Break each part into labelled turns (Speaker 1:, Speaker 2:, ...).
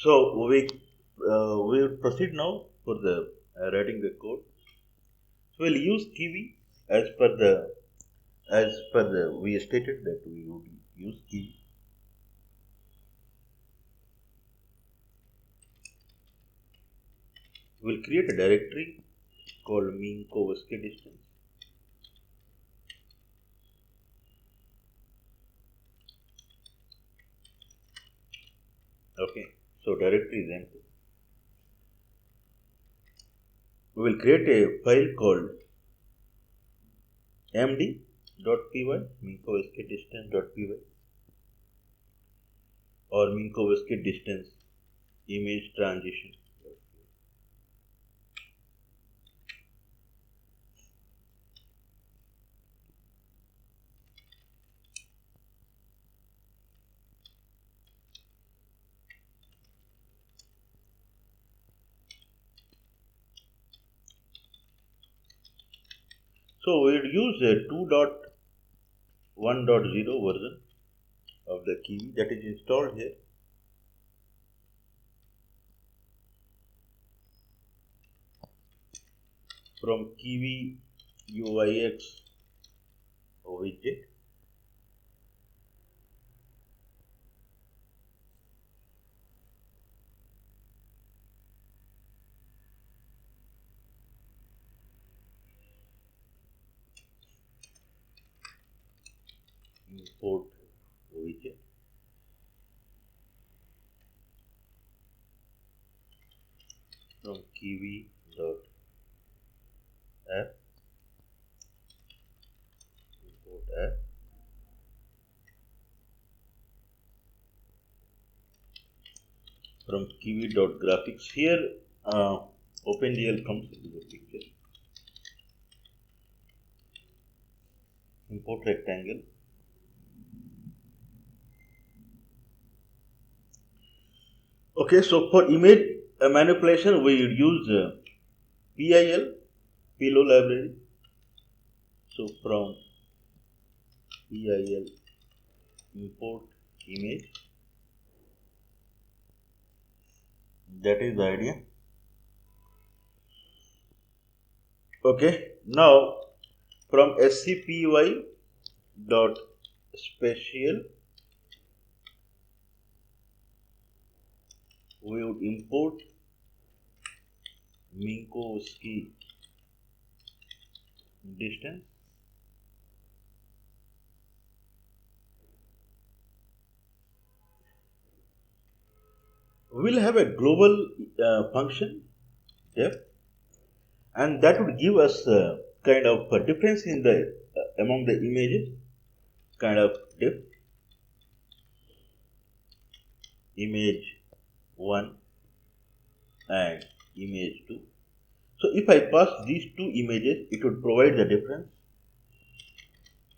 Speaker 1: So we will proceed now for the writing the code. So we'll use Kiwi as per the we stated that we would use Kiwi. We'll create a directory called Minkowski distance. Okay, so directory is empty. We will create a file called md.py, Minkowski distance.py, or Minkowski distance image transition. So we will use a 2.1.0 version of the Kiwi that is installed here. From Kiwi UIX widget. Import widget. From kiwi.app, import app. From kiwi.graphics, here OpenGL comes into the picture. Import rectangle. Okay, so for image manipulation, we use PIL library. So from PIL import image. That is the idea. Okay, now from scpy dot special, we would import Minkowski distance. We will have a global function depth, and that would give us kind of a difference in the among the images, kind of depth. Image 1 and image 2. So if I pass these two images, it would provide the difference.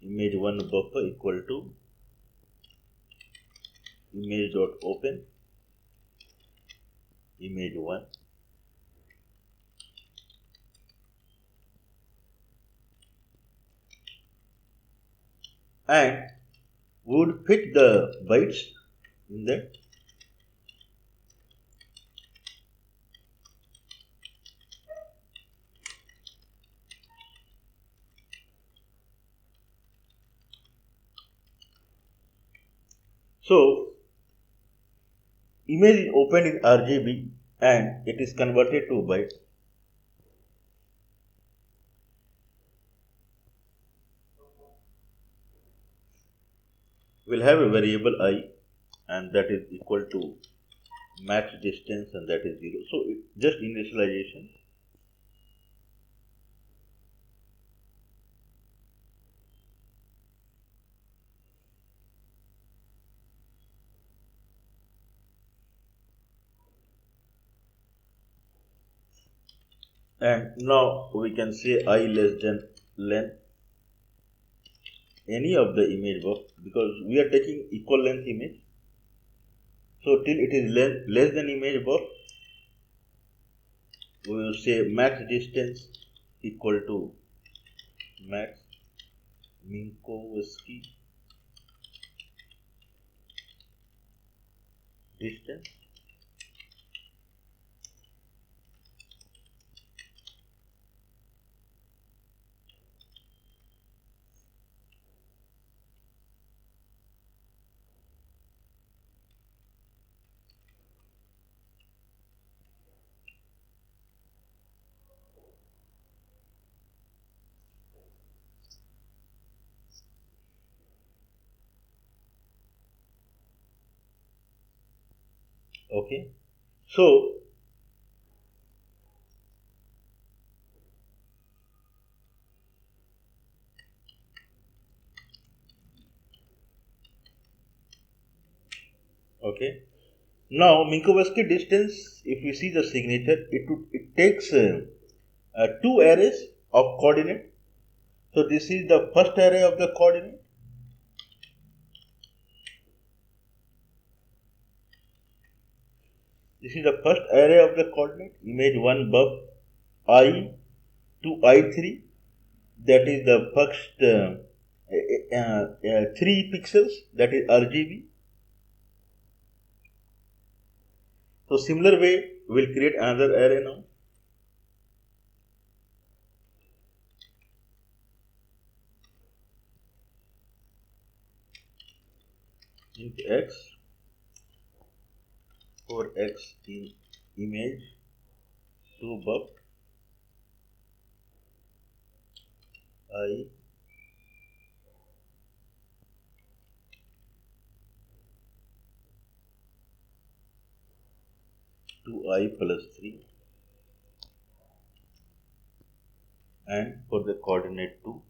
Speaker 1: Image 1 buffer equal to image.open image 1. And we would fit the bytes in that. So image is opened in RGB and it is converted to byte. We'll have a variable I, and that is equal to max distance, and that is 0. So just initialization. And now we can say I less than length any of the image buff, because we are taking equal length image. So till it is less than image buff, we will say max distance equal to max Minkowski distance. Okay. So okay. Now Minkowski distance, if you see the signature, it takes two arrays of coordinate. So this is the first array of the coordinate. This is the first array of the coordinate. Image 1 buff I to I3. That is the first 3 pixels. That is RGB. So similar way, we will create another array now. Int x for x in image 2 buff I to I plus 3, and for the coordinate 2,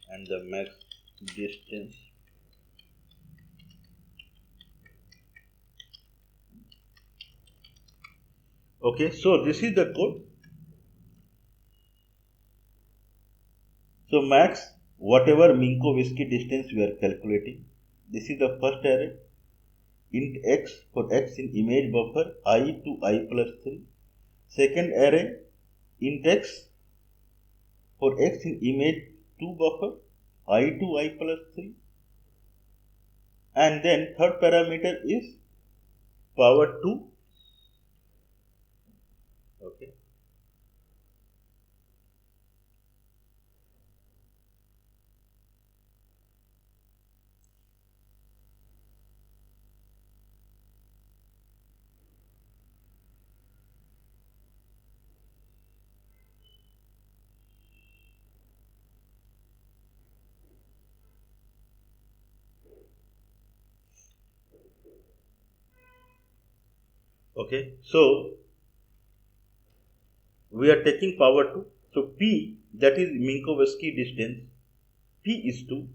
Speaker 1: and the max distance okay. So this is the code. So max whatever Minkowski distance we are calculating, this is the first array. Int x for x in image buffer I to I plus 3. Second array, int x for x in image 2 buffer I to I plus 3. And then third parameter is power 2. Okay. Okay. So we are taking power 2. So P, that is Minkowski distance, P is 2.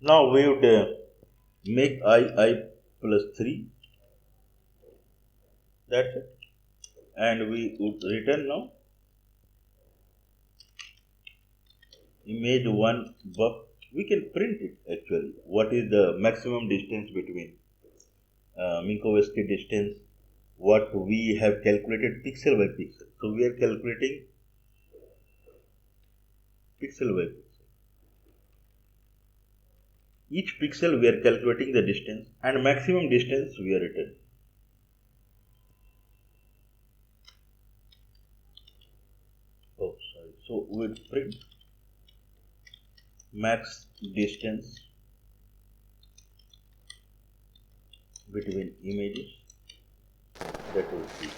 Speaker 1: Now we would make I plus 3. That's it. And we would return now image 1 buff. We can print it actually. What is the maximum distance between Minkowski distance, what we have calculated pixel by pixel. So we are calculating pixel by pixel. Each pixel we are calculating the distance, and maximum distance we are returning. Oh, sorry. So we will print max distance between images. That will be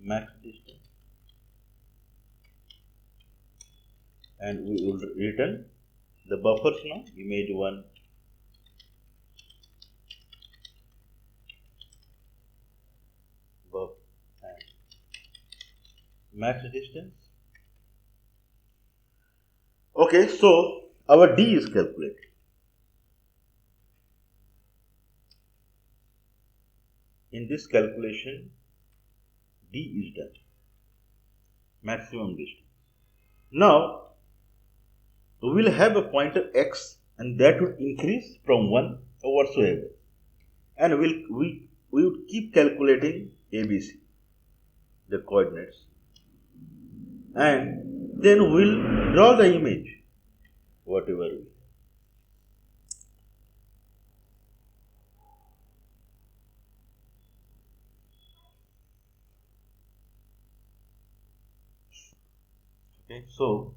Speaker 1: max distance, and we will return the buffers now. Image 1 buff and max distance. Okay, so our D is calculated. In this calculation, D is done. Maximum distance. Now we will have a pointer x, and that would increase from 1 or whatsoever, and we would keep calculating ABC, the coordinates, and then we'll draw the image whatever we. Okay, so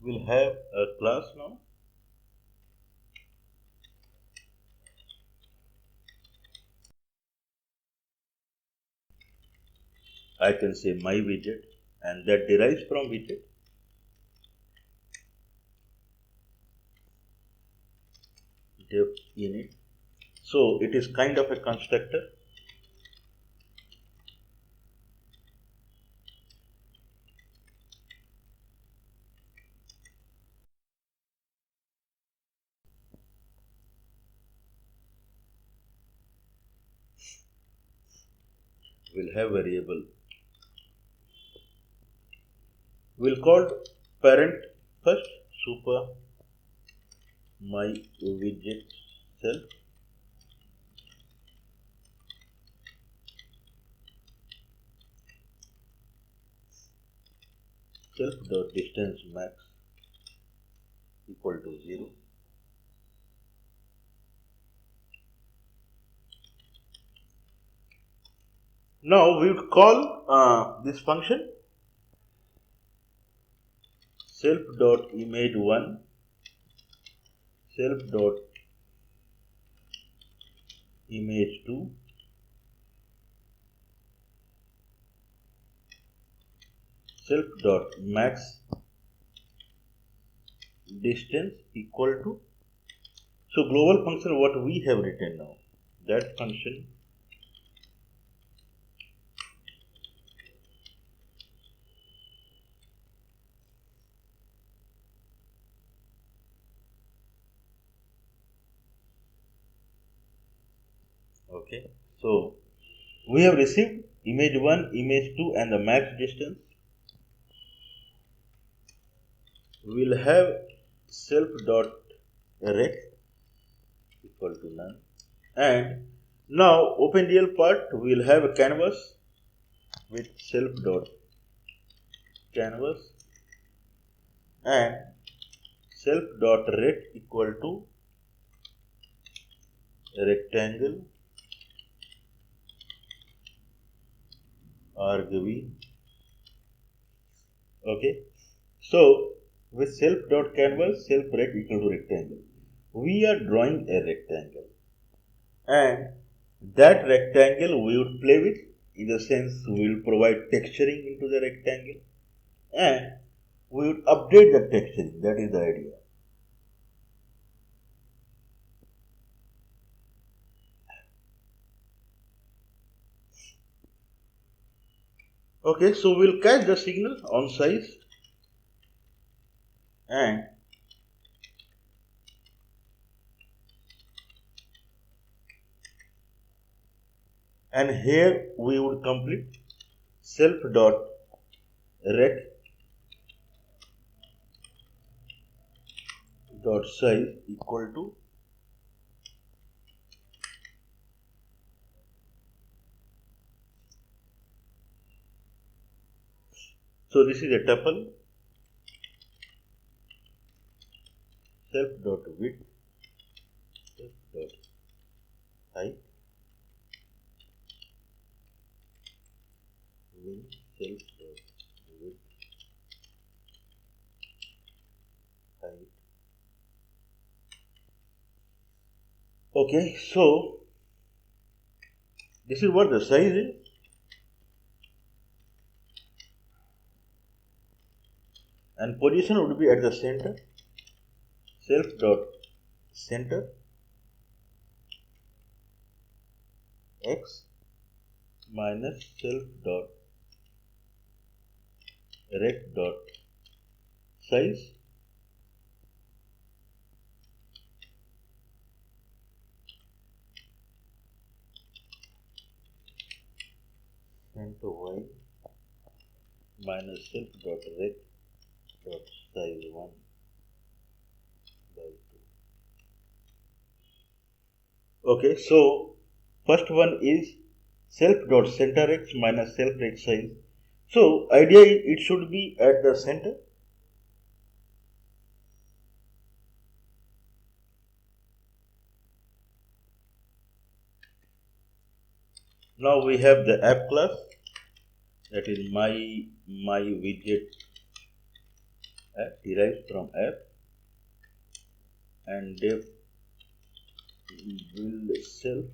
Speaker 1: we'll have a class now. I can say my widget, and that derives from widget. Def init. So it is kind of a constructor. We'll have variable. We'll call parent first, super my widget self. Self dot distance max equal to 0. Now we would call this function self dot image 1, self dot image 2, self dot max distance equal to. So global function what we have written now, that function okay. So we have received image 1, image 2 and the max distance. We will have self dot rect equal to none. And now OpenDL part we will have a canvas with self dot canvas and self dot rect equal to rectangle argv. Okay. So with self dot canvas, self rect equal to rectangle. We are drawing a rectangle, and that rectangle we would play with, in the sense we will provide texturing into the rectangle, and we would update the texturing. That is the idea. Okay, so we'll catch the signal on size, and here we would complete self dot rect dot size equal to. So this is a tuple self dot width, self dot height, win self dot width, height. Okay, so this is what the size is, and position would be at the center. Self dot center x minus self dot rect dot size center y minus self dot rect dot size 1 by 2. Okay, so first one is self dot center x minus self rect size. So idea is it should be at the center. Now we have the app class, that is my widget app, derived from app, and def build self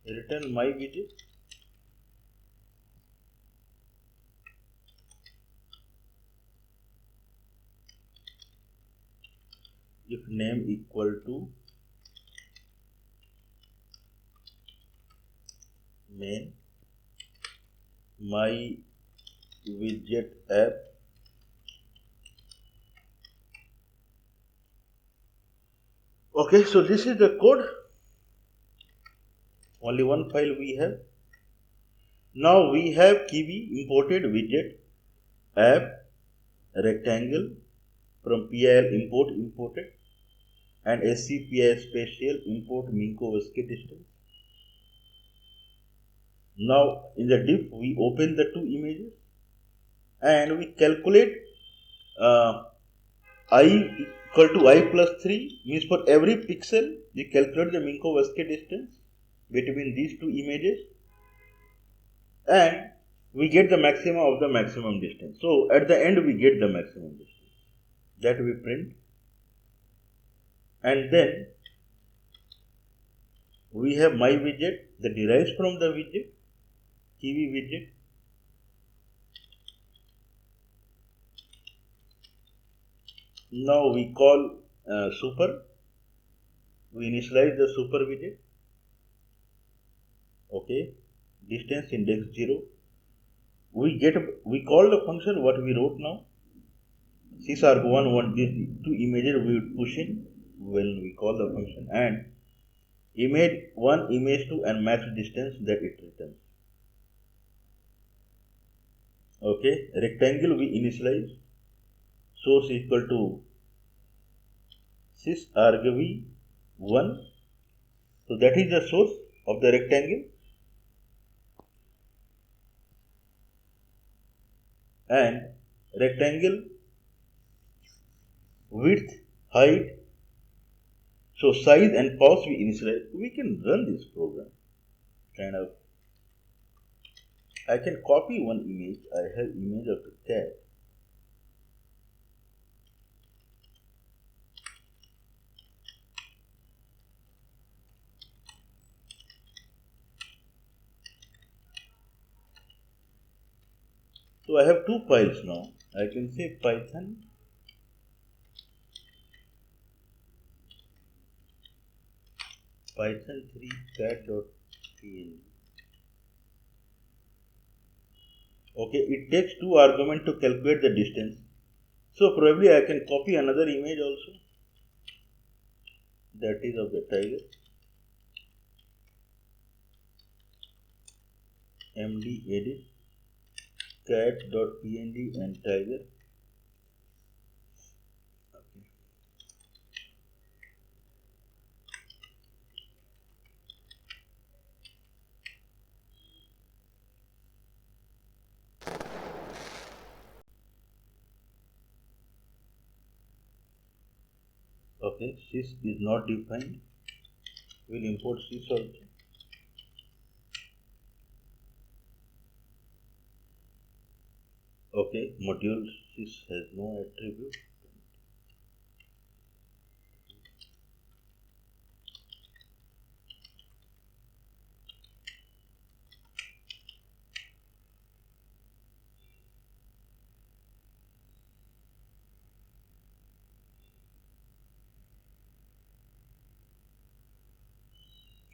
Speaker 1: return my widget. If name equal to main my widget app. Okay, so this is the code. Only one file we have. Now we have Kiwi imported widget app rectangle from PIL import imported and SCPI special import Minkowski distance. Now in the diff we open the two images and we calculate I equal to I plus 3 means for every pixel we calculate the Minkowski distance between these two images and we get the maximum of the maximum distance. So at the end we get the maximum distance that we print, and then we have my widget that derives from the widget Kiwi widget. Now we call super. We initialize the super widget. Okay, distance index 0. We call the function what we wrote now. sysarg1 these two images we would push in when we call the function, and image 1, image 2 and max distance that it returns. Okay, rectangle we initialize source equal to sysargv1. So that is the source of the rectangle, and rectangle width, height, so size and pause we initialize. We can run this program kind of. I can copy one image. I have image of the cat. So I have two files now. I can say Python Python 3 cat.png. Okay, it takes two arguments to calculate the distance. So probably I can copy another image also. That is of the tiger. md edit cat.png and tiger. Okay, sys is not defined. We'll import sys also. Okay, module sys has no attribute.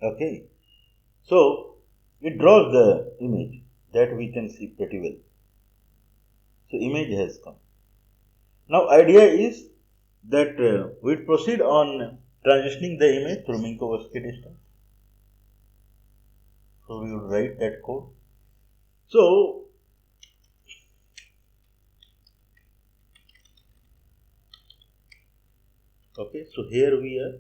Speaker 1: Okay, so it draws the image that we can see pretty well. So image has come. Now idea is that we proceed on transitioning the image through Minkowski distance. So we would write that code. So okay, so here we are.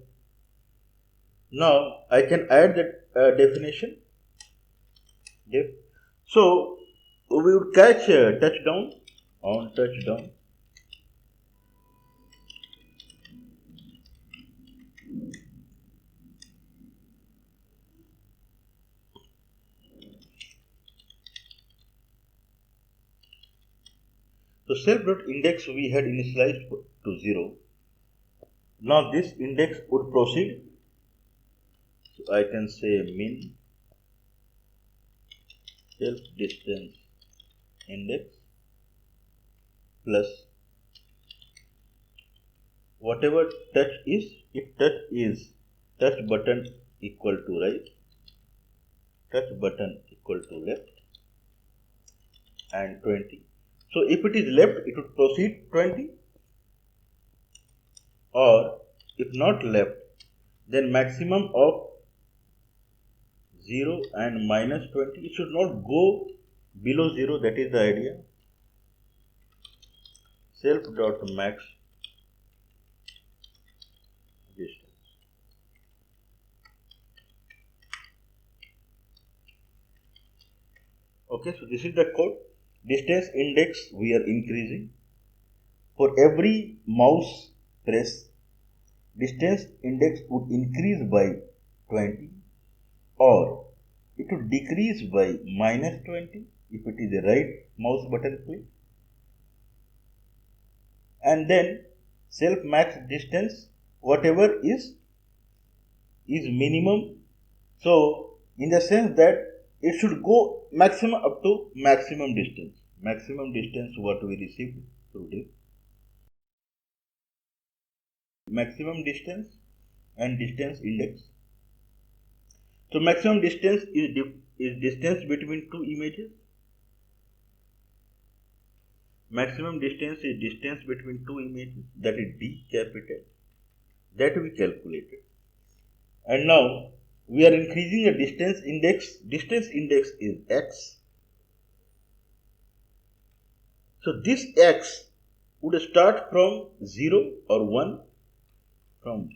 Speaker 1: Now I can add that definition. Def. So we would catch touchdown on touchdown. So self.index we had initialized to 0. Now this index would proceed. So I can say min self distance index plus whatever touch is, if touch is touch button equal to right, touch button equal to left, and 20. So if it is left, it would proceed 20, or if not left, then maximum of 0 and minus 20. It should not go below 0, that is the idea. Self dot max distance. Okay, so this is the code. Distance index we are increasing. For every mouse press, distance index would increase by 20, or it would decrease by minus 20 if it is a right mouse button click. And then self max distance, whatever is minimum. So in the sense that it should go maximum up to maximum distance. Maximum distance what we received through this. Maximum distance and distance index. So maximum distance is distance between two images. Maximum distance is distance between two images, that is D capital, that we calculated. And now we are increasing a distance index. Distance index is x. So this x would start from 0 or 1, from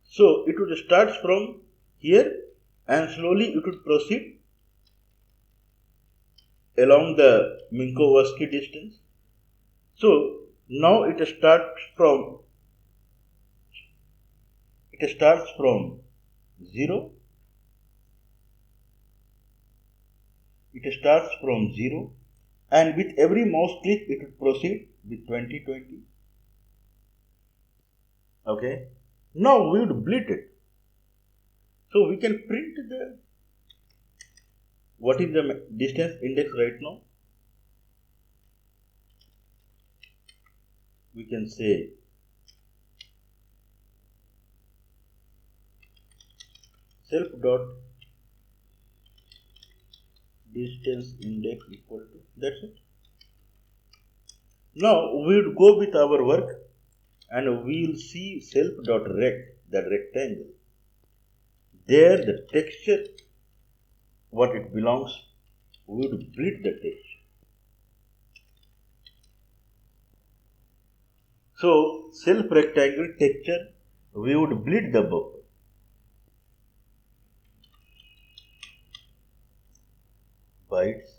Speaker 1: so it would start from here and slowly it would proceed along the Minkowski distance. So now it starts from 0. It starts from 0, and with every mouse click it will proceed with 20. Okay. Now we would split it. So we can print the what is the distance index right now. We can say self dot distance index equal to, that's it. Now we would go with our work and we will see self dot rect, that rectangle. There the texture what it belongs, we would split the texture. So self rectangle texture, we would split the buffer. Bytes.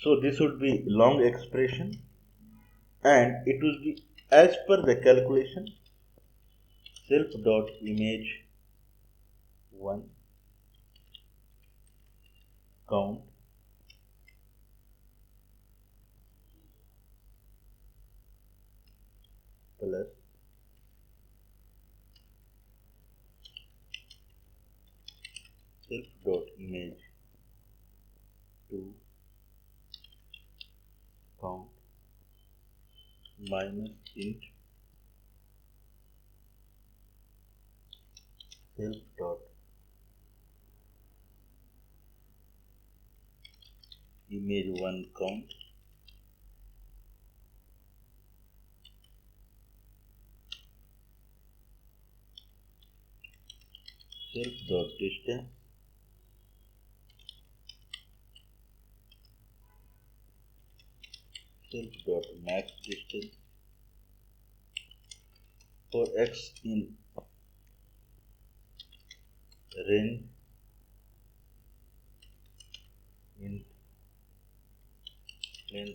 Speaker 1: So this would be long expression, and it will be as per the calculation. Self dot image 1 count plus self dot image 2 count minus int self dot image 1 count self dot distance self dot max distance for x in range in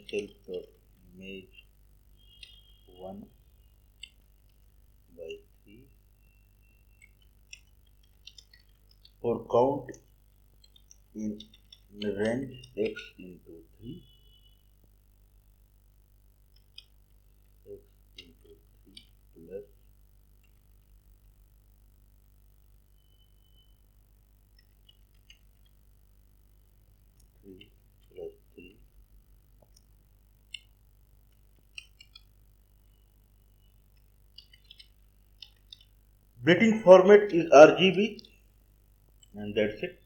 Speaker 1: self dot image 1 by 3 for count in range x into 3 x into 3 plus 3 plus 3. Breaking format is RGB, and that's it.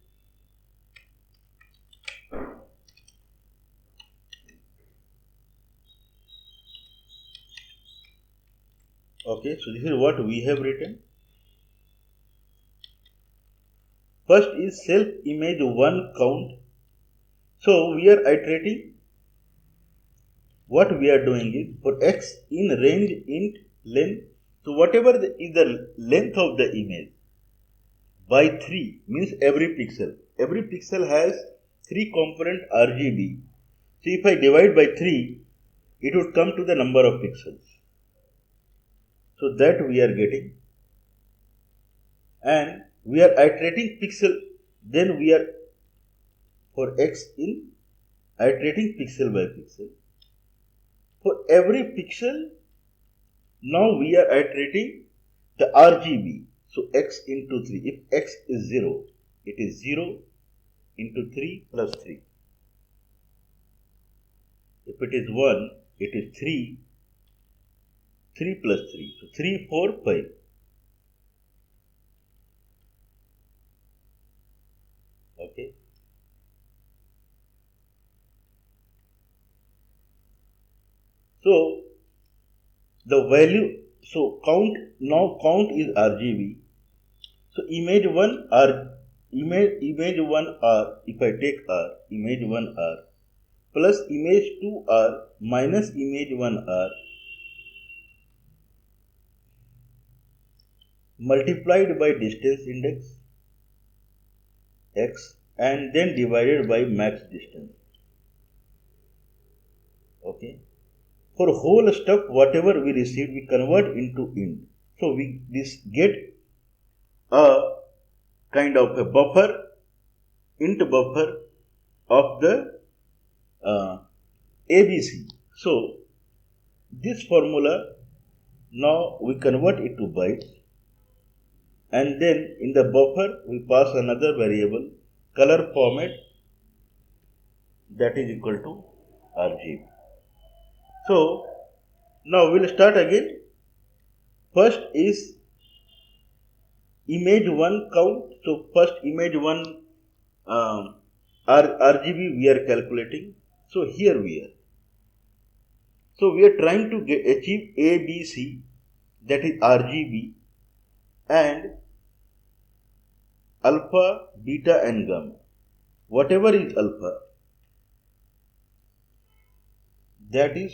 Speaker 1: Okay, so this is what we have written. First is self image 1 count. So we are iterating. What we are doing is for x in range int length. So whatever is the length of the image by 3 means every pixel. Every pixel has 3 component RGB. So if I divide by 3, it would come to the number of pixels. So that we are getting. And we are iterating pixel. Then we are for x in iterating pixel by pixel. For every pixel, now we are iterating the RGB. So x into 3. If x is 0, it is 0 into 3 plus 3. If it is 1, it is 3, 3 plus 3. So 3, 4, 5. Okay. So the value, so count is RGB. So image 1 R, image 1 R, if I take R, image 1 R plus image 2 R minus image 1 R multiplied by distance index x and then divided by max distance. Okay. For whole stuff, whatever we receive, we convert into int. So we get a kind of a buffer, int buffer of the ABC. So this formula, now we convert it to bytes, and then in the buffer we pass another variable color format that is equal to RGB. So now we'll start again. First is image 1 count. So first image 1 RGB we are calculating. So here we are. So we are trying to achieve ABC, that is RGB, and alpha, beta and gamma. Whatever is alpha, that is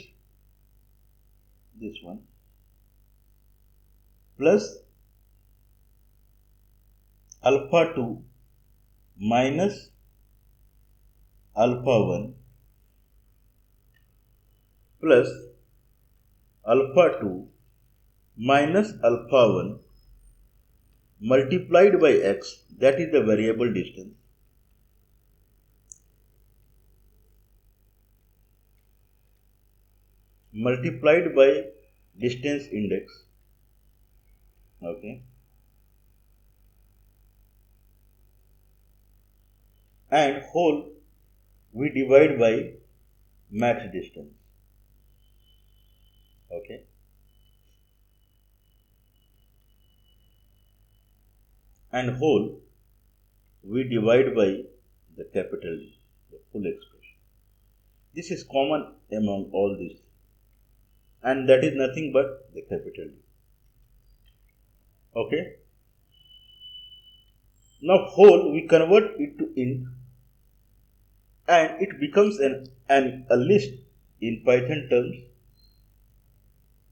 Speaker 1: this one, plus alpha 2 minus alpha 1 plus alpha 2 minus alpha 1 multiplied by x, that is the variable distance, multiplied by distance index. Okay. And whole we divide by max distance. Okay. And whole we divide by the capital D, the full expression. This is common among all these, and that is nothing but the capital D. Okay. Now whole we convert it to int, and it becomes a list in Python terms,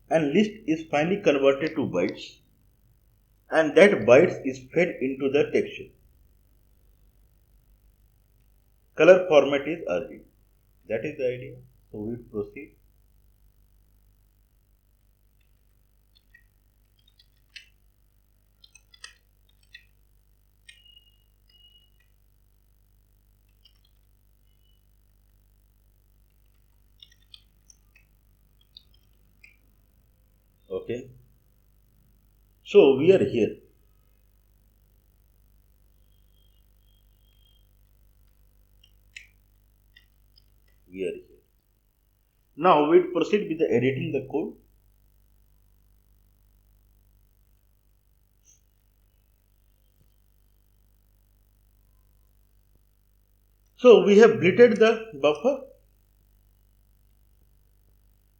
Speaker 1: and list is finally converted to bytes, and that bytes is fed into the texture. Color format is RGB. That is the idea. So we proceed. Okay. So we are here. We are here. Now we'll proceed with the editing the code. So we have blitted the buffer,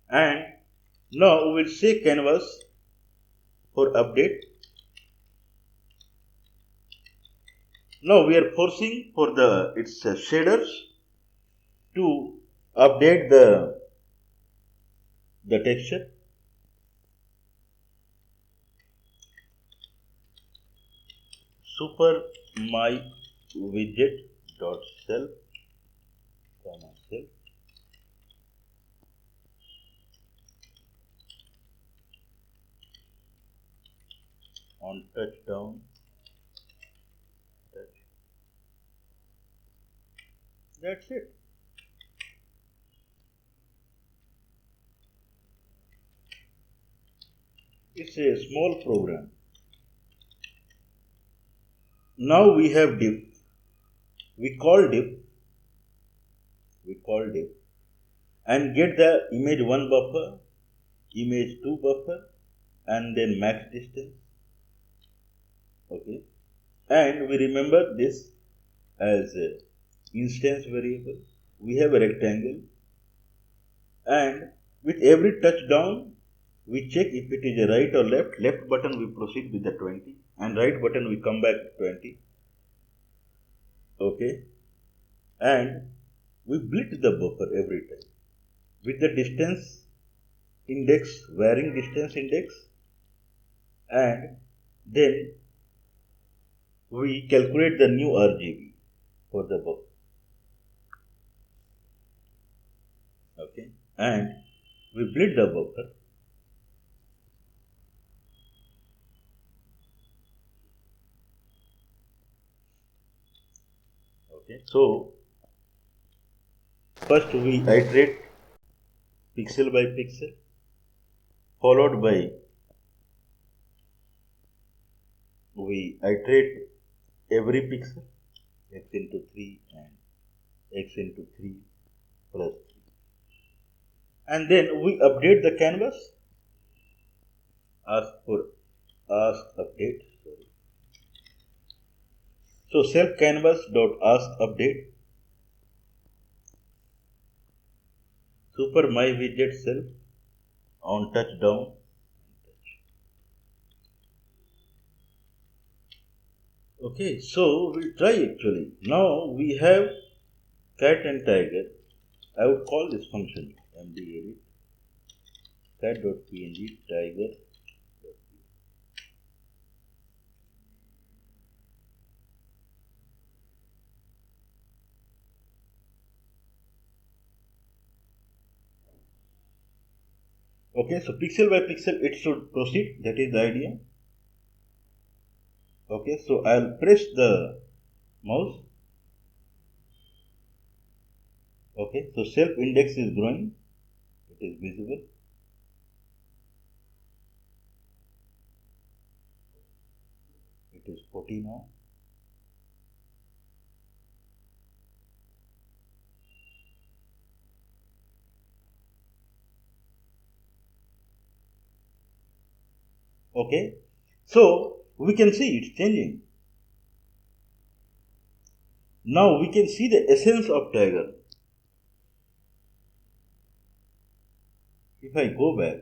Speaker 1: and now we will say canvas for update. Now we are forcing for the its shaders to update the texture. Super my widget dot self comma self on touchdown touch. That's it. It's a small program. Now we have div. We call div. We call div and get the image 1 buffer, image 2 buffer, and then max distance. Okay, and we remember this as a instance variable. We have a rectangle, and with every touchdown we check if it is a right or left. Left button we proceed with the 20, and right button we come back to 20. Okay, and we blit the buffer every time with the distance index, varying distance index, and then we calculate the new RGB for the buffer. Okay, and we blit the buffer. Okay, so first we iterate pixel by pixel, followed by we iterate every pixel x into 3 and x into 3 plus 3, and then we update the canvas. Ask update. Sorry. So self canvas dot ask update super my widget self on touchdown. Okay, so we'll try actually. Now we have cat and tiger. I would call this function md edit cat.png tiger. Okay, so pixel by pixel it should proceed. That is the idea. Okay, so I'll press the mouse. Okay, so self index is growing. It is visible. It is 40 now. Okay, so we can see it's changing. Now we can see the essence of tiger. If I go back,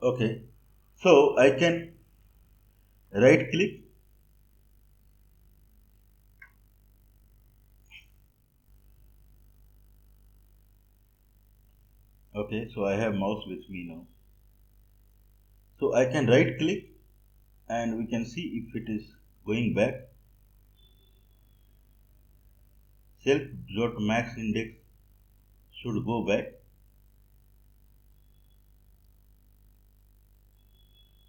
Speaker 1: Okay, so I can right click. Okay, so I have mouse with me now. So I can right click and we can see if it is going back. Self dot max index should go back.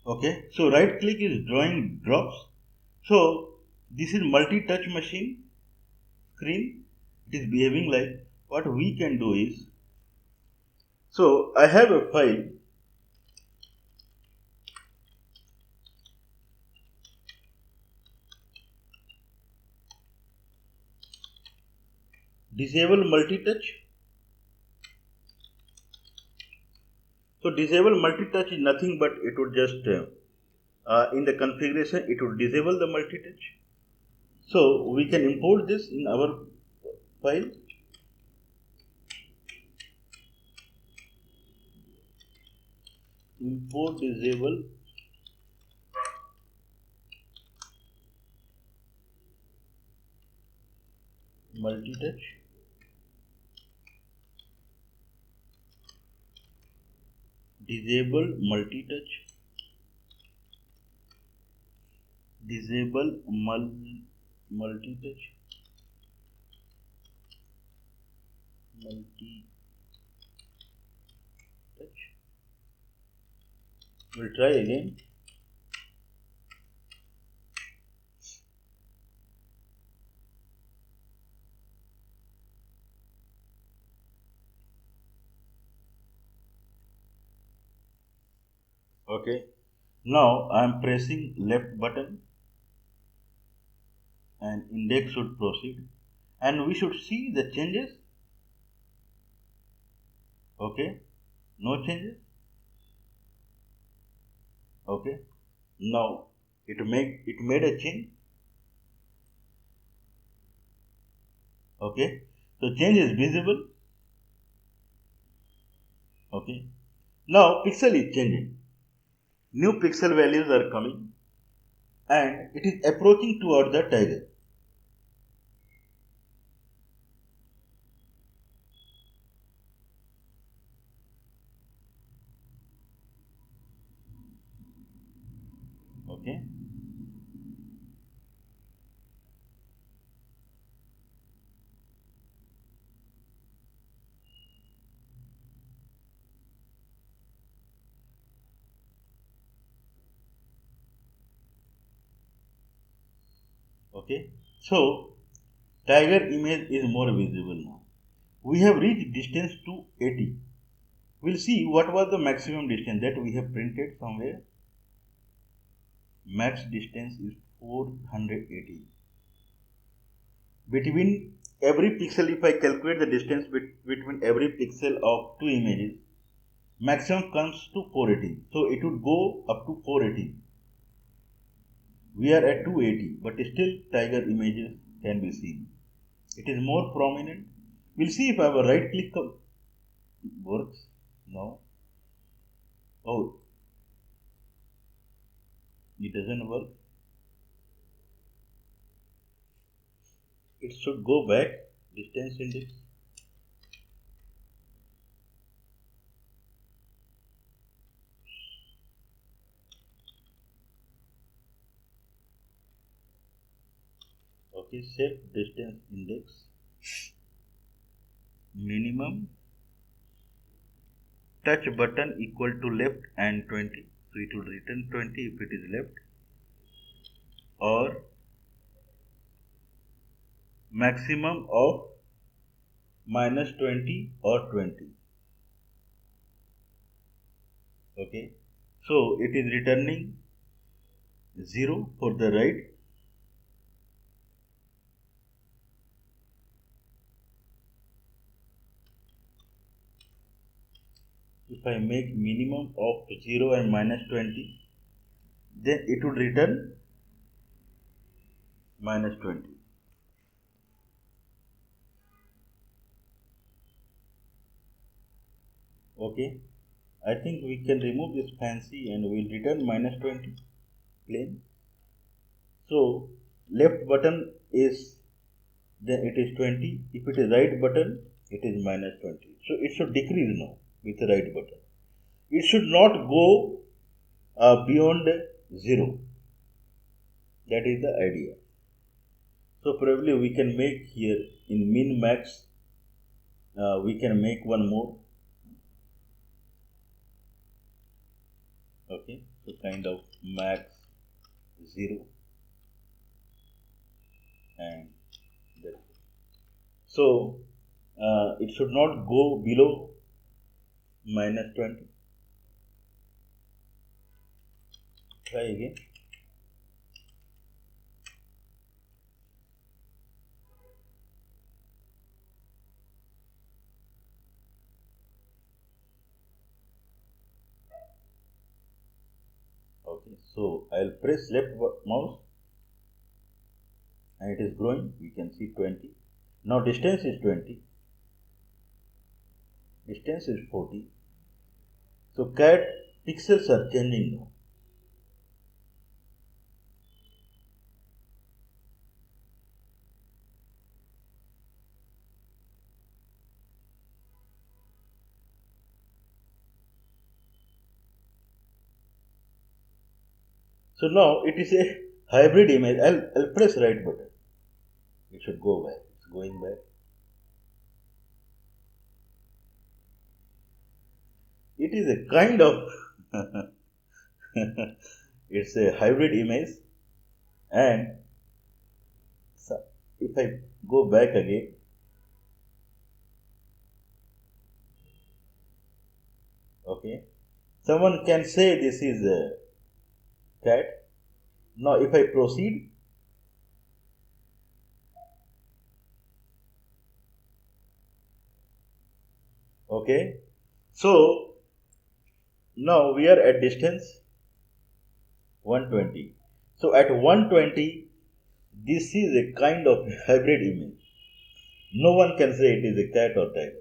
Speaker 1: Okay, so right click is drawing drops. So this is multi-touch machine screen. It is behaving like what we can do is, so I have a file, disable multi-touch. So disable multi-touch is nothing but it would just in the configuration it would disable the multi-touch. So we can import this in our file. Import disable multi-touch. Disable multi-touch. Disable multi-touch. Multi-touch. We'll try again. Okay. Now I am pressing left button and index should proceed and we should see the changes. Okay. No changes. Okay. Now it made a change. Okay. So change is visible. Okay. Now pixel is changing. New pixel values are coming and it is approaching toward the tiger. Okay. Okay. So tiger image is more visible now. We have reached distance to 80. We'll see what was the maximum distance that we have printed somewhere. Max distance is 480. Between every pixel, if I calculate the distance between every pixel of two images, maximum comes to 480. So it would go up to 480. We are at 280, but still tiger images can be seen. It is more prominent. We'll see if our right click works. No. Oh, it doesn't work. It should go back. Distance index. Okay, set distance index. Minimum touch button equal to left and 20. So it will return 20 if it is left, or maximum of minus 20 or 20. Okay, so it is returning 0 for the right. If I make minimum of 0 and minus 20, then it would return minus 20. Okay, I think we can remove this fancy and we'll return minus 20 plain. So left button is, then it is 20. If it is right button, it is minus 20. So it should decrease now with the right button. It should not go beyond 0. That is the idea. So probably we can make here in min max, we can make one more. Okay, so kind of max 0 and that. So it should not go below minus 20. Try again. Okay, so I'll press left mouse and it is growing. We can see 20. Now distance is 20. Distance is 40. So cat pixels are changing now. So now it is a hybrid image. I'll press right button. It should go back. It's going back. It is a kind of it's a hybrid image, and so if I go back again, okay, someone can say this is a cat. Now if I proceed, okay, so now we are at distance 120. So at 120, this is a kind of hybrid image. No one can say it is a cat or tiger.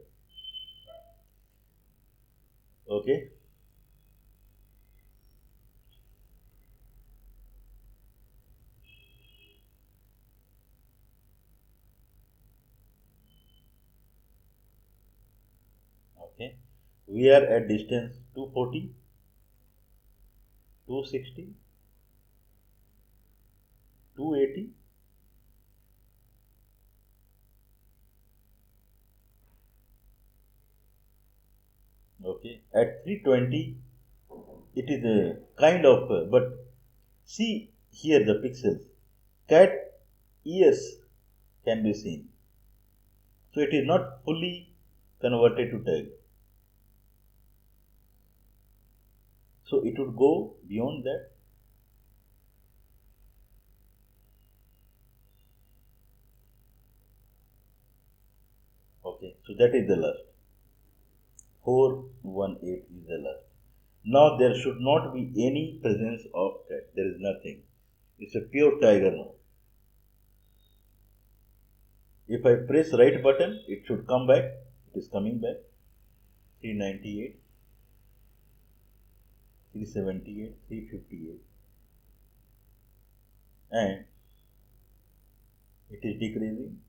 Speaker 1: Okay. Okay. We are at distance 240, 260, 280. Okay. At 320, it is a kind of, but see here the pixels. Cat ears can be seen. So it is not fully converted to tiger. So it would go beyond that. Okay, so that is the last. 418 is the last. Now there should not be any presence of cat. There is nothing. It's a pure tiger now. If I press right button, it should come back. It is coming back. 398, 378, 358, and it is decreasing.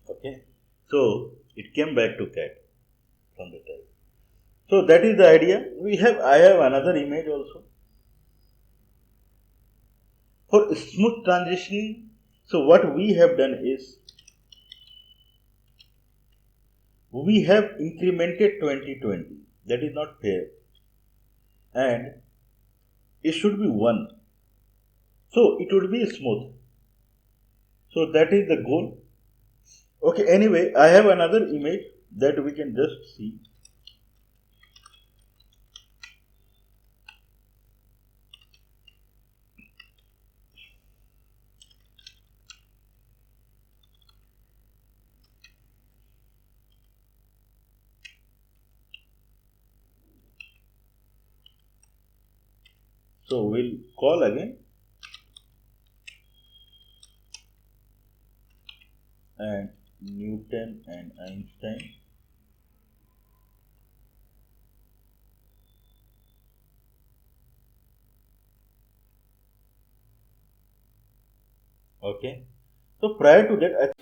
Speaker 1: Okay, so it came back to cat from the tiger. So that is the idea. I have another image also for smooth transitioning. So what we have done is we have incremented 2020. That is not fair, and it should be 1. So it would be smooth. So that is the goal. Okay, anyway, I have another image that we can just see. So we'll call again and Newton and Einstein. Okay. So prior to that,